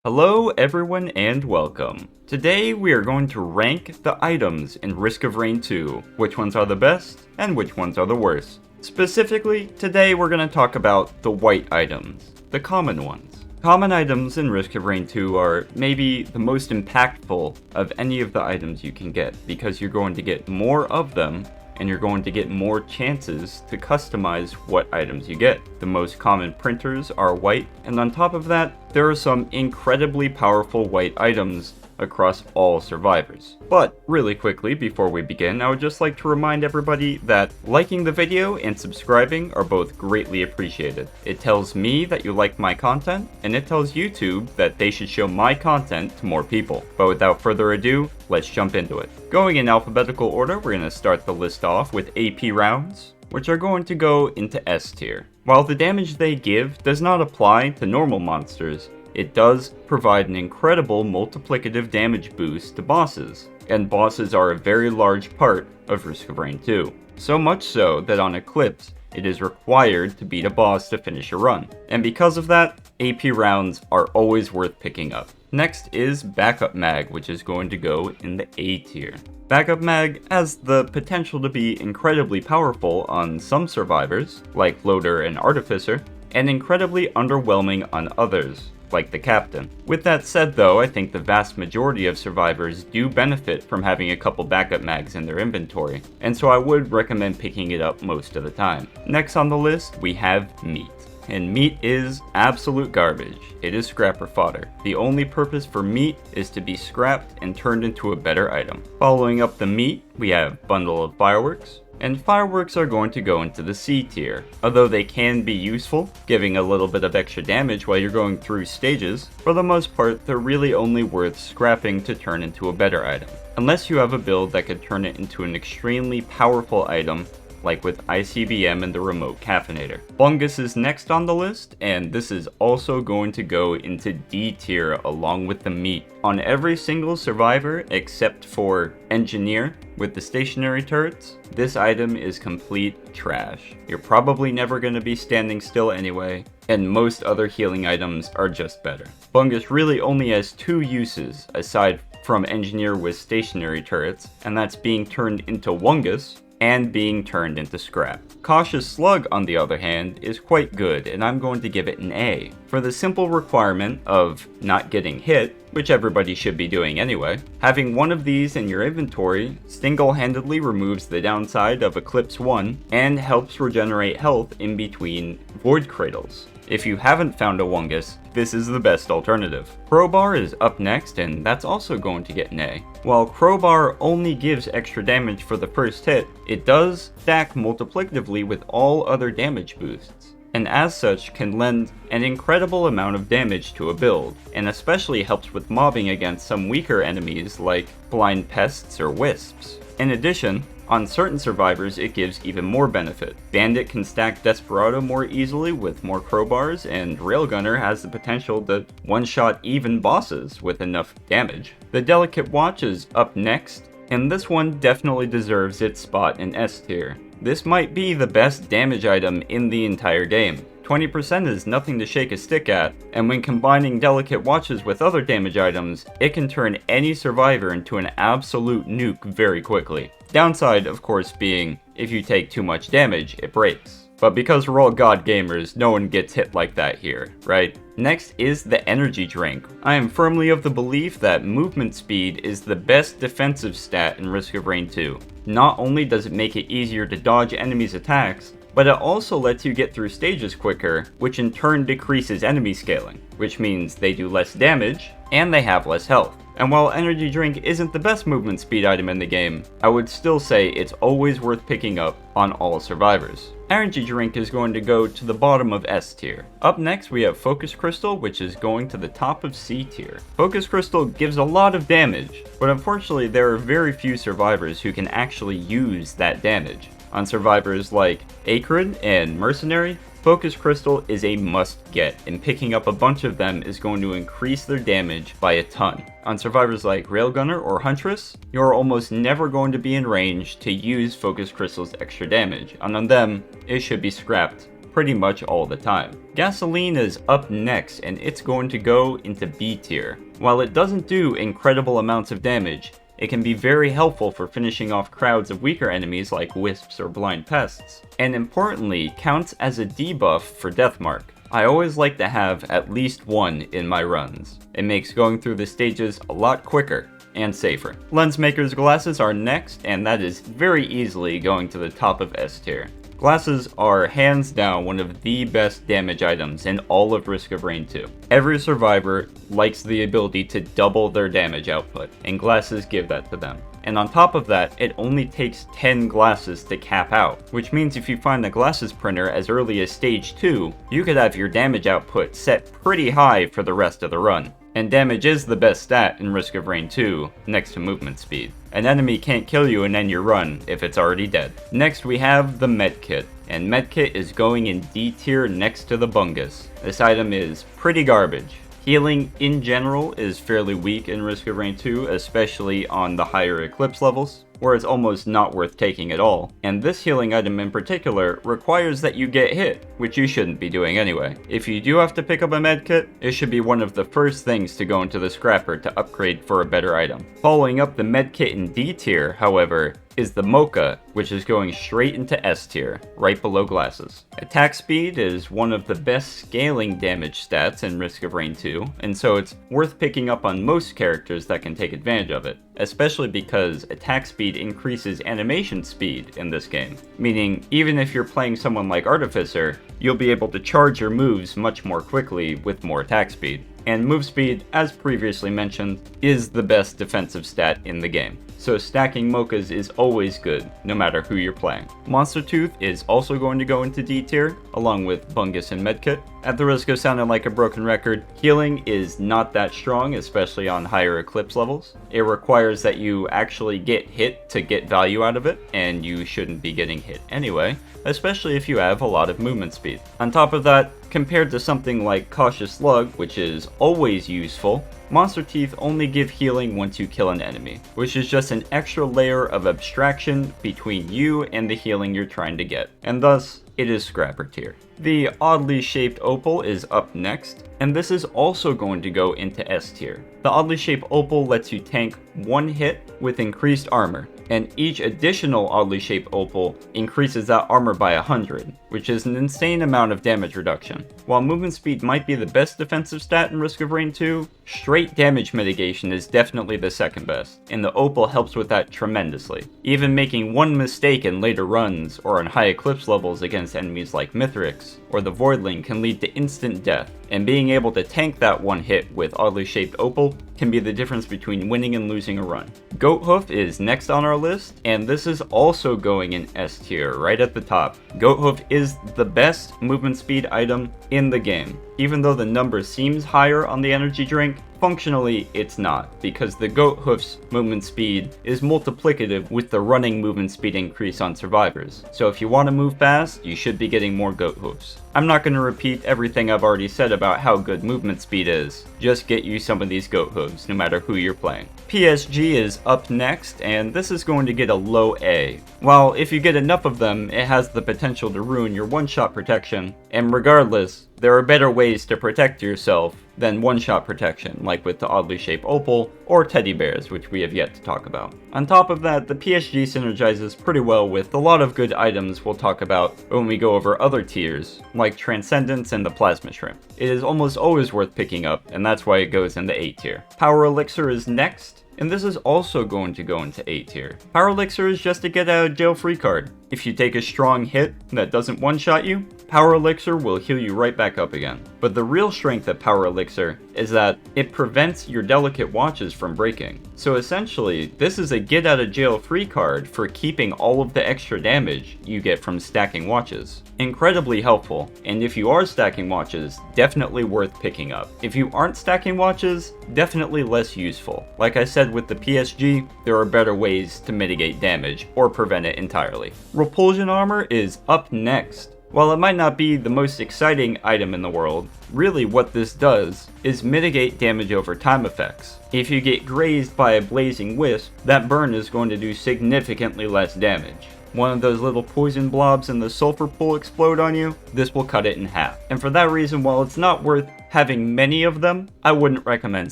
Hello everyone and welcome. Today we are going to rank the items in Risk of Rain 2, which ones are the best and which ones are the worst. Specifically, today we're going to talk about the white items, the common ones. Common items in Risk of Rain 2 are maybe the most impactful of any of the items you can get because you're going to get more of them and you're going to get more chances to customize what items you get. The most common printers are white, and on top of that, there are some incredibly powerful white items across all survivors. But really quickly before we begin, I would just like to remind everybody that liking the video and subscribing are both greatly appreciated. It tells me that you like my content, and it tells YouTube that they should show my content to more people. But without further ado, let's jump into it. Going in alphabetical order, we're going to start the list off with AP rounds, which are going to go into S tier. While the damage they give does not apply to normal monsters, it does provide an incredible multiplicative damage boost to bosses, and bosses are a very large part of Risk of Rain 2. So much so that on Eclipse, it is required to beat a boss to finish a run, and because of that, AP rounds are always worth picking up. Next is Backup Mag, which is going to go in the A tier. Backup Mag has the potential to be incredibly powerful on some survivors, like Loader and Artificer, and incredibly underwhelming on others, like the Captain. With that said though, I think the vast majority of survivors do benefit from having a couple backup mags in their inventory, and so I would recommend picking it up most of the time. Next on the list, we have Meat. And meat is absolute garbage. It is scrapper fodder. The only purpose for meat is to be scrapped and turned into a better item. Following up the meat, we have Bundle of Fireworks. And fireworks are going to go into the C tier. Although they can be useful, giving a little bit of extra damage while you're going through stages, for the most part they're really only worth scrapping to turn into a better item. Unless you have a build that could turn it into an extremely powerful item, like with ICBM and the Remote Caffeinator. Bungus is next on the list, and this is also going to go into D tier along with the meat. On every single survivor except for Engineer with the stationary turrets, this item is complete trash. You're probably never going to be standing still anyway, and most other healing items are just better. Bungus really only has two uses aside from Engineer with stationary turrets, and that's being turned into Wungus and being turned into scrap. Cautious Slug, on the other hand, is quite good, and I'm going to give it an A. For the simple requirement of not getting hit, which everybody should be doing anyway, having one of these in your inventory single-handedly removes the downside of Eclipse 1 and helps regenerate health in between Void Cradles. If you haven't found a Wungus, this is the best alternative. Crowbar is up next, and that's also going to get an A. While Crowbar only gives extra damage for the first hit, it does stack multiplicatively with all other damage boosts, and as such can lend an incredible amount of damage to a build, and especially helps with mobbing against some weaker enemies like blind pests or wisps. In addition, on certain survivors, it gives even more benefit. Bandit can stack Desperado more easily with more crowbars, and Railgunner has the potential to one-shot even bosses with enough damage. The Delicate Watch is up next, and this one definitely deserves its spot in S tier. This might be the best damage item in the entire game. 20% is nothing to shake a stick at, and when combining Delicate Watches with other damage items, it can turn any survivor into an absolute nuke very quickly. Downside, of course, being if you take too much damage, it breaks. But because we're all god gamers, no one gets hit like that here, right? Next is the energy drink. I am firmly of the belief that movement speed is the best defensive stat in Risk of Rain 2. Not only does it make it easier to dodge enemies' attacks, but it also lets you get through stages quicker, which in turn decreases enemy scaling, which means they do less damage, and they have less health. And while Energy Drink isn't the best movement speed item in the game, I would still say it's always worth picking up on all survivors. Energy Drink is going to go to the bottom of S tier. Up next we have Focus Crystal, which is going to the top of C tier. Focus Crystal gives a lot of damage, but unfortunately there are very few survivors who can actually use that damage. On survivors like Acrid and Mercenary, Focus Crystal is a must-get, and picking up a bunch of them is going to increase their damage by a ton. On survivors like Railgunner or Huntress, you're almost never going to be in range to use Focus Crystal's extra damage, and on them, it should be scrapped pretty much all the time. Gasoline is up next, and it's going to go into B tier. While it doesn't do incredible amounts of damage, it can be very helpful for finishing off crowds of weaker enemies like wisps or blind pests, and importantly counts as a debuff for Deathmark. I always like to have at least one in my runs. It makes going through the stages a lot quicker and safer. Lensmaker's glasses are next, and that is very easily going to the top of S tier. Glasses are hands down one of the best damage items in all of Risk of Rain 2. Every survivor likes the ability to double their damage output, and glasses give that to them. And on top of that, it only takes 10 glasses to cap out, which means if you find the glasses printer as early as stage 2, you could have your damage output set pretty high for the rest of the run. And damage is the best stat in Risk of Rain 2, next to movement speed. An enemy can't kill you and end your run if it's already dead. Next we have the Medkit, and Medkit is going in D tier next to the Bungus. This item is pretty garbage. Healing in general is fairly weak in Risk of Rain 2, especially on the higher Eclipse levels, where it's almost not worth taking at all. And this healing item in particular requires that you get hit, which you shouldn't be doing anyway. If you do have to pick up a medkit, it should be one of the first things to go into the scrapper to upgrade for a better item. Following up the medkit in D tier, however, is the Mocha, which is going straight into S tier, right below glasses. Attack speed is one of the best scaling damage stats in Risk of Rain 2, and so it's worth picking up on most characters that can take advantage of it, especially because attack speed increases animation speed in this game, meaning even if you're playing someone like Artificer, you'll be able to charge your moves much more quickly with more attack speed. And move speed, as previously mentioned, is the best defensive stat in the game. So stacking Mochas is always good, no matter who you're playing. Monster Tooth is also going to go into D tier, along with Bungus and Medkit. At the risk of sounding like a broken record, healing is not that strong, especially on higher Eclipse levels. It requires that you actually get hit to get value out of it, and you shouldn't be getting hit anyway, especially if you have a lot of movement speed. On top of that, compared to something like Cautious Slug, which is always useful, Monster Teeth only give healing once you kill an enemy, which is just an extra layer of abstraction between you and the healing you're trying to get, and thus, it is scrapper tier. The oddly shaped opal is up next, and this is also going to go into S tier. The oddly shaped opal lets you tank one hit with increased armor, and each additional oddly shaped opal increases that armor by 100, which is an insane amount of damage reduction. While movement speed might be the best defensive stat in Risk of Rain 2, straight damage mitigation is definitely the second best, and the opal helps with that tremendously. Even making one mistake in later runs or on high Eclipse levels against enemies like Mithrix or the Voidling can lead to instant death, and being able to tank that one hit with oddly shaped opal can be the difference between winning and losing a run. Goathoof is next on our list, and this is also going in S tier, right at the top. Goathoof is the best movement speed item in the game. Even though the number seems higher on the energy drink, functionally it's not, because the Goathoof's movement speed is multiplicative with the running movement speed increase on survivors. So if you want to move fast, you should be getting more Goathoofs. I'm not going to repeat everything I've already said about how good movement speed is, just get you some of these Goathooves, no matter who you're playing. PSG is up next, and this is going to get a low A. While if you get enough of them, it has the potential to ruin your one-shot protection, and regardless, there are better ways to protect yourself than one-shot protection, like with the oddly shaped opal or teddy bears, which we have yet to talk about. On top of that, the PSG synergizes pretty well with a lot of good items we'll talk about when we go over other tiers, like Transcendence and the Plasma Shrimp. It is almost always worth picking up, and that's why it goes in the A tier. Power Elixir is next, and this is also going to go into A tier. Power Elixir is just a get out of jail free card. If you take a strong hit that doesn't one-shot you, Power Elixir will heal you right back up again. But the real strength of Power Elixir is that it prevents your delicate watches from breaking. So essentially, this is a get out of jail free card for keeping all of the extra damage you get from stacking watches. Incredibly helpful, and if you are stacking watches, definitely worth picking up. If you aren't stacking watches, definitely less useful. Like I said with the PSG, there are better ways to mitigate damage or prevent it entirely. Repulsion Armor is up next. While it might not be the most exciting item in the world, really what this does is mitigate damage over time effects. If you get grazed by a blazing wisp, that burn is going to do significantly less damage. one of those little poison blobs in the sulfur pool explode on you, this will cut it in half. And for that reason, while it's not worth having many of them, I wouldn't recommend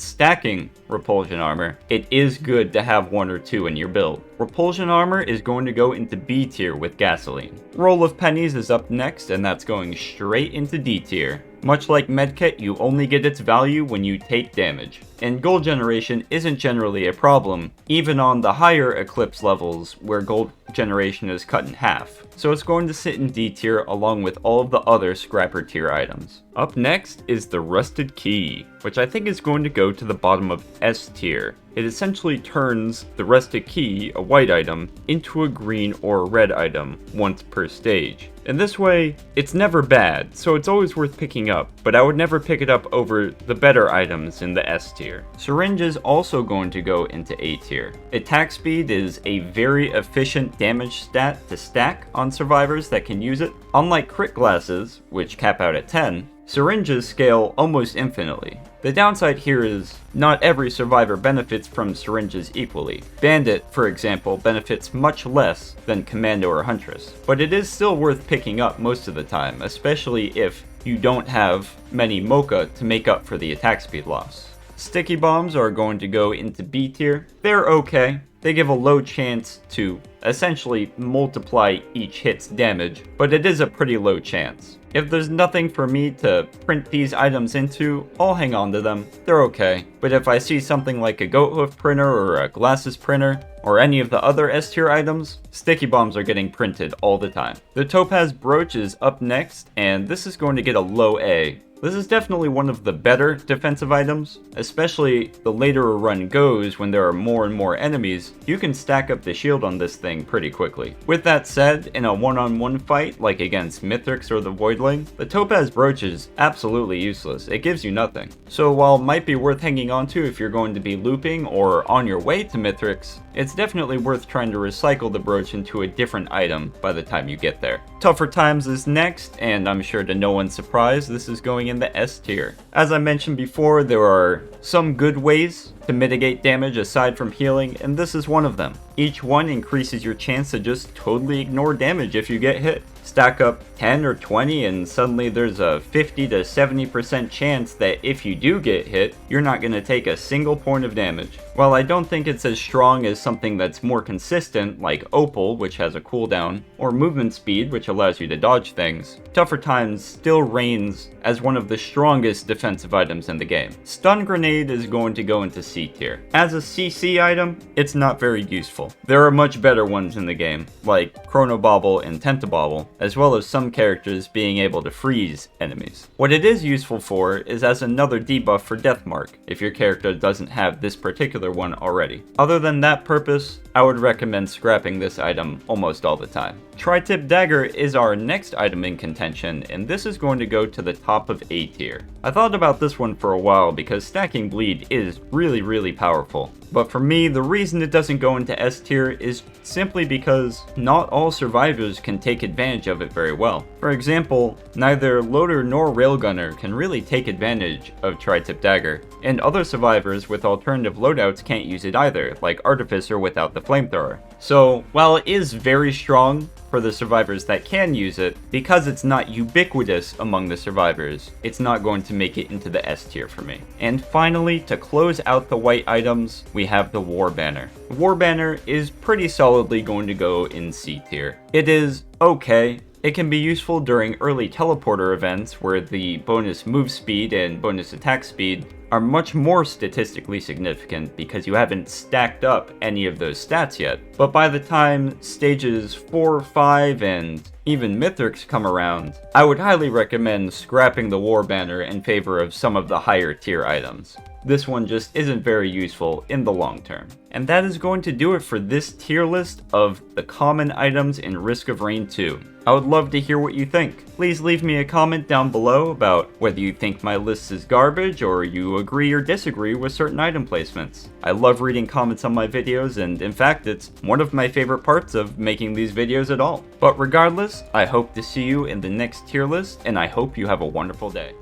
stacking repulsion armor. It is good to have 1 or 2 in your build. Repulsion armor is going to go into B tier with gasoline. Roll of pennies is up next, and that's going straight into D tier. Much like Medkit, you only get its value when you take damage. And gold generation isn't generally a problem, even on the higher Eclipse levels where gold generation is cut in half. So it's going to sit in D tier along with all of the other scrapper tier items. Up next is the Rusted Key, which I think is going to go to the bottom of S tier. It essentially turns the Rusted Key, a white item, into a green or a red item once per stage. In this way, it's never bad, so it's always worth picking up, but I would never pick it up over the better items in the S tier. Syringe is also going to go into A tier. Attack speed is a very efficient damage stat to stack on survivors that can use it. Unlike crit glasses, which cap out at 10, syringes scale almost infinitely. The downside here is not every survivor benefits from syringes equally. Bandit, for example, benefits much less than Commando or Huntress, but it is still worth picking up most of the time, especially if you don't have many Mocha to make up for the attack speed loss. Sticky bombs are going to go into B tier. They're okay. They give a low chance to essentially multiply each hit's damage, but it is a pretty low chance. If there's nothing for me to print these items into, I'll hang on to them. They're okay. But if I see something like a goat hoof printer or a glasses printer, or any of the other S tier items, sticky bombs are getting printed all the time. The Topaz Brooch is up next, and this is going to get a low A. This is definitely one of the better defensive items, especially the later a run goes when there are more and more enemies, you can stack up the shield on this thing pretty quickly. With that said, in a one-on-one fight like against Mithrix or the Voidling, the Topaz Brooch is absolutely useless, it gives you nothing. So while it might be worth hanging on to if you're going to be looping or on your way to Mithrix, it's definitely worth trying to recycle the brooch into a different item by the time you get there. Tougher Times is next, and I'm sure to no one's surprise, this is going in the S tier. As I mentioned before, there are some good ways to mitigate damage aside from healing, and this is one of them. Each one increases your chance to just totally ignore damage if you get hit. Stack up 10 or 20 and suddenly there's a 50 to 70% chance that if you do get hit, you're not going to take a single point of damage. While I don't think it's as strong as something that's more consistent like Opal, which has a cooldown, or movement speed, which allows you to dodge things, Tougher Times still reigns as one of the strongest defensive items in the game. Stun Grenade is going to go into C tier. As a CC item, it's not very useful. There are much better ones in the game, like Chronobauble and Tentabauble, as well as some characters being able to freeze enemies. What it is useful for is as another debuff for Deathmark, if your character doesn't have this particular one already. Other than that purpose, I would recommend scrapping this item almost all the time. Tri-Tip Dagger is our next item in contention, and this is going to go to the top of A tier. I thought about this one for a while because stacking bleed is really powerful. But for me, the reason it doesn't go into S tier is simply because not all survivors can take advantage of it very well. For example, neither Loader nor Railgunner can really take advantage of Tri-Tip Dagger, and other survivors with alternative loadouts can't use it either, like Artificer without the flamethrower. So, while it is very strong for the survivors that can use it, because it's not ubiquitous among the survivors, it's not going to make it into the S tier for me. And finally, to close out the white items, we have the War Banner. The War Banner is pretty solidly going to go in C tier. It is okay. It can be useful during early teleporter events where the bonus move speed and bonus attack speed are much more statistically significant because you haven't stacked up any of those stats yet. But by the time stages 4, 5, and even Mithrix come around, I would highly recommend scrapping the War Banner in favor of some of the higher tier items. This one just isn't very useful in the long term. And that is going to do it for this tier list of the common items in Risk of Rain 2. I would love to hear what you think. Please leave me a comment down below about whether you think my list is garbage or you agree or disagree with certain item placements. I love reading comments on my videos, and in fact it's one of my favorite parts of making these videos at all. But regardless, I hope to see you in the next tier list, and I hope you have a wonderful day.